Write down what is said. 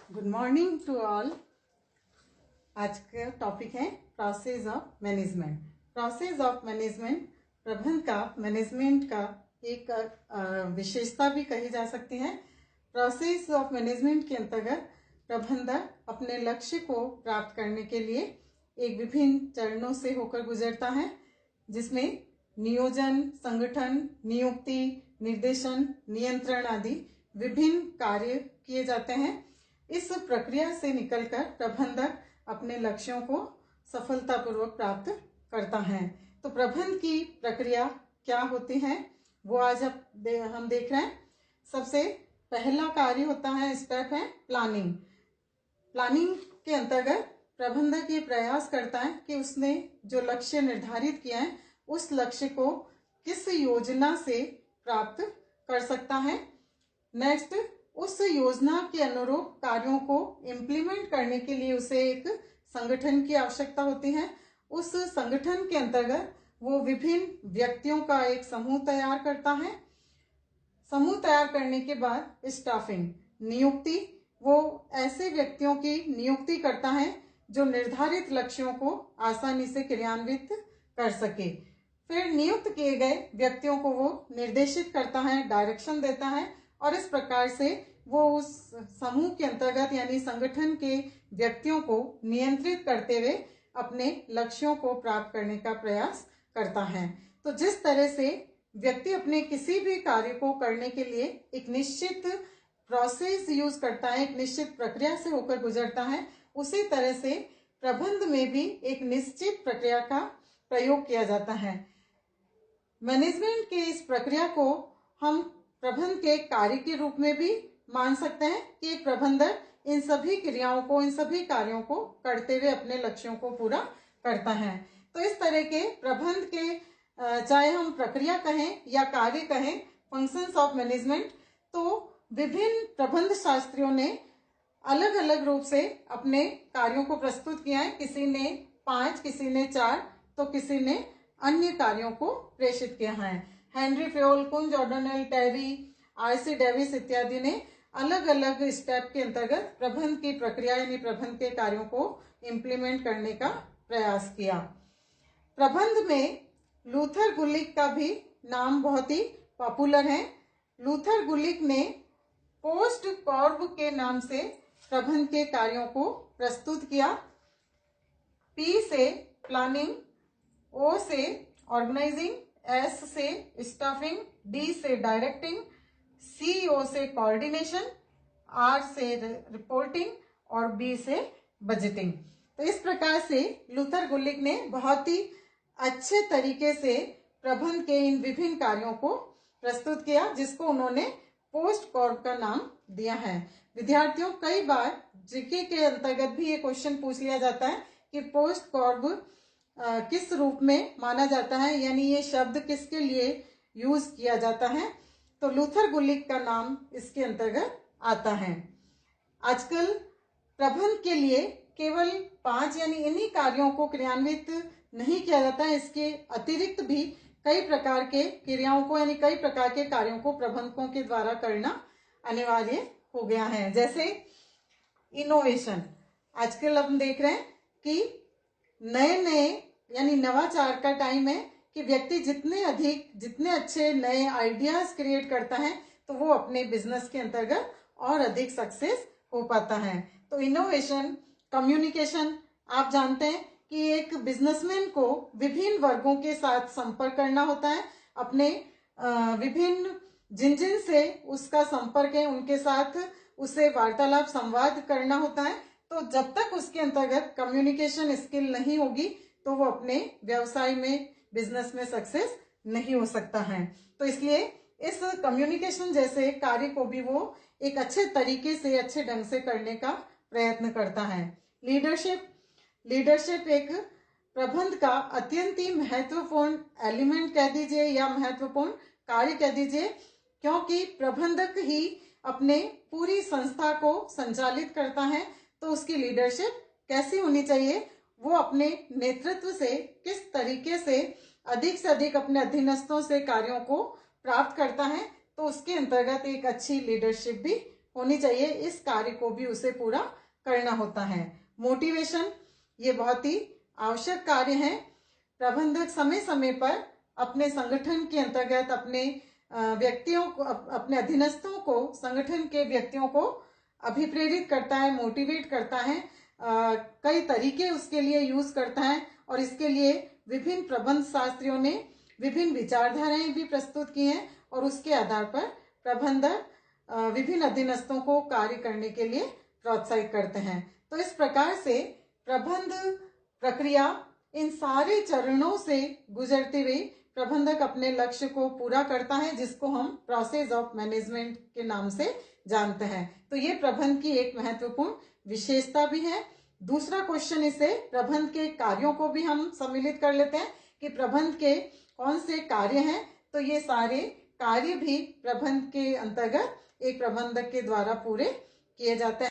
Good morning to all. आज का topic है process of management. Process of management प्रबंधन का, मैनेजमेंट का एक विशेषता भी कही जा सकती है। प्रोसेस ऑफ मैनेजमेंट के अंतर्गत प्रबंधक अपने लक्ष्य को प्राप्त करने के लिए एक विभिन्न चरणों से होकर गुजरता है, जिसमें नियोजन, संगठन, नियुक्ति, निर्देशन, नियंत्रण आदि विभिन्न कार्य किए जाते हैं। इस प्रक्रिया से निकलकर प्रबंधक अपने लक्ष्यों को सफलतापूर्वक प्राप्त करता है। तो प्रबंधन की प्रक्रिया क्या होती है वो आज हम देख रहे हैं। सबसे पहला कार्य होता है, स्टेप है प्लानिंग। प्लानिंग के अंतर्गत प्रबंधक ये प्रयास करता है कि उसने जो लक्ष्य निर्धारित किया है उस लक्ष्य को किस योजना से प्राप्त कर सकता है। नेक्स्ट, उस योजना के अनुरूप कार्यों को इम्प्लीमेंट करने के लिए उसे एक संगठन की आवश्यकता होती है। उस संगठन के अंतर्गत वो विभिन्न व्यक्तियों का एक समूह तैयार करता है। समूह तैयार करने के बाद स्टाफिंग, नियुक्ति, वो ऐसे व्यक्तियों की नियुक्ति करता है जो निर्धारित लक्ष्यों को आसानी से क्रियान्वित कर सके। फिर नियुक्त किए गए व्यक्तियों को वो निर्देशित करता है, डायरेक्शन देता है, और इस प्रकार से वो उस समूह के अंतर्गत यानी संगठन के व्यक्तियों को नियंत्रित करते हुए अपने लक्ष्यों को प्राप्त करने का प्रयास करता है। तो जिस तरह से व्यक्ति अपने किसी भी कार्य को करने के लिए एक निश्चित प्रोसेस यूज करता है, एक निश्चित प्रक्रिया से होकर गुजरता है, उसी तरह से प्रबंधन में भी एक निश्चित प्रक्रिया का प्रयोग किया जाता है। मैनेजमेंट के इस प्रक्रिया को हम प्रबंधन के कार्य के रूप में भी मान सकते हैं कि एक प्रबंधक इन सभी क्रियाओं को, इन सभी कार्यों को करते हुए अपने लक्ष्यों को पूरा करता है। तो इस तरह के प्रबंधन के चाहे हम प्रक्रिया कहें या कार्य कहें, फंक्शंस ऑफ मैनेजमेंट, तो विभिन्न प्रबंध शास्त्रियों ने अलग अलग रूप से अपने कार्यों को प्रस्तुत किया है। किसी ने 5, किसी ने 4, तो किसी ने अन्य कार्यों को प्रेषित किया है। हेनरी फेयोल, कुंज ऑर्डोनेल, टेरी, आर.सी. डेविस इत्यादि ने अलग अलग स्टेप के अंतर्गत प्रबंधन की प्रक्रिया यानी प्रबंधन के कार्यों को इम्प्लीमेंट करने का प्रयास किया। प्रबंधन में लूथर गुलिक का भी नाम बहुत ही पॉपुलर है। लूथर गुलिक ने पोस्ट कॉर्ब के नाम से प्रबंधन के कार्यों को प्रस्तुत किया। पी से प्लानिंग, ओ से ऑर्गेनाइजिंग, एस से स्टाफिंग, डी से डायरेक्टिंग, सी ओ से कोऑर्डिनेशन, आर से रिपोर्टिंग और बी से बजटिंग। तो इस प्रकार से लूथर गुलिक ने बहुत ही अच्छे तरीके से प्रबंधन के इन विभिन्न कार्यों को प्रस्तुत किया, जिसको उन्होंने पोस्ट कॉर्ब का नाम दिया है। विद्यार्थियों, कई बार जीके के अंतर्गत भी ये क्वेश्चन पूछ लिया जाता है कि पोस्ट कॉर्ब किस रूप में माना जाता है, यानी ये शब्द किसके लिए यूज किया जाता है। तो लूथर गुलिक का नाम इसके अंतर्गत आता है। आजकल प्रबंधन के लिए केवल 5 यानी इन्हीं कार्यों को क्रियान्वित नहीं किया जाता है, इसके अतिरिक्त भी कई प्रकार के क्रियाओं को यानी कई प्रकार के कार्यों को प्रबंधकों के द्वारा करना अनिवार्य हो गया है। जैसे इनोवेशन, आजकल हम देख रहे हैं कि नए यानी नवाचार का टाइम है कि व्यक्ति जितने अच्छे नए आइडियाज क्रिएट करता है तो वो अपने बिजनेस के अंतर्गत और अधिक सक्सेस हो पाता है। तो इनोवेशन, कम्युनिकेशन, आप जानते हैं कि एक बिजनेसमैन को विभिन्न वर्गों के साथ संपर्क करना होता है, अपने विभिन्न जिन से उसका संपर्क है उनके साथ उसे वार्तालाप, संवाद करना होता है। तो जब तक उसके अंतर्गत कम्युनिकेशन स्किल नहीं होगी तो वो अपने व्यवसाय में, बिजनेस में सक्सेस नहीं हो सकता है। तो इसलिए इस कम्युनिकेशन जैसे कार्य को भी वो एक अच्छे तरीके से, अच्छे ढंग से करने का प्रयत्न करता है। लीडरशिप एक प्रबंध का अत्यंत ही महत्वपूर्ण एलिमेंट कह दीजिए या महत्वपूर्ण कार्य कह दीजिए, क्योंकि प्रबंधक ही अपने पूरी संस्था को संचालित करता है। तो उसकी लीडरशिप कैसी होनी चाहिए, वो अपने नेतृत्व से किस तरीके से अधिक अपने अधीनस्थों से कार्यों को प्राप्त करता है, तो उसके अंतर्गत एक अच्छी लीडरशिप भी होनी चाहिए, इस कार्य को भी उसे पूरा करना होता है। मोटिवेशन, ये बहुत ही आवश्यक कार्य है। प्रबंधक समय समय पर अपने संगठन के अंतर्गत अपने व्यक्तियों को, अपने अधीनस्थों को, संगठन के व्यक्तियों को अभिप्रेरित करता है, मोटिवेट करता है, कई तरीके उसके लिए यूज करता है और इसके लिए विभिन्न प्रबंध शास्त्रियों ने विभिन्न विचारधाराएं भी प्रस्तुत की हैं और उसके आधार पर प्रबंधक विभिन्न अधीनस्थों को कार्य करने के लिए प्रोत्साहित करते हैं। तो इस प्रकार से प्रबंध प्रक्रिया इन सारे चरणों से गुजरते हुए प्रबंधक अपने लक्ष्य को पूरा करता है, जिसको हम प्रोसेस ऑफ मैनेजमेंट के नाम से जानते हैं। तो ये प्रबंध की एक महत्वपूर्ण विशेषता भी है। दूसरा क्वेश्चन इसे प्रबंध के कार्यों को भी हम सम्मिलित कर लेते हैं कि प्रबंध के कौन से कार्य हैं। तो ये सारे कार्य भी प्रबंध के अंतर्गत एक प्रबंधक के द्वारा पूरे किए जाते हैं।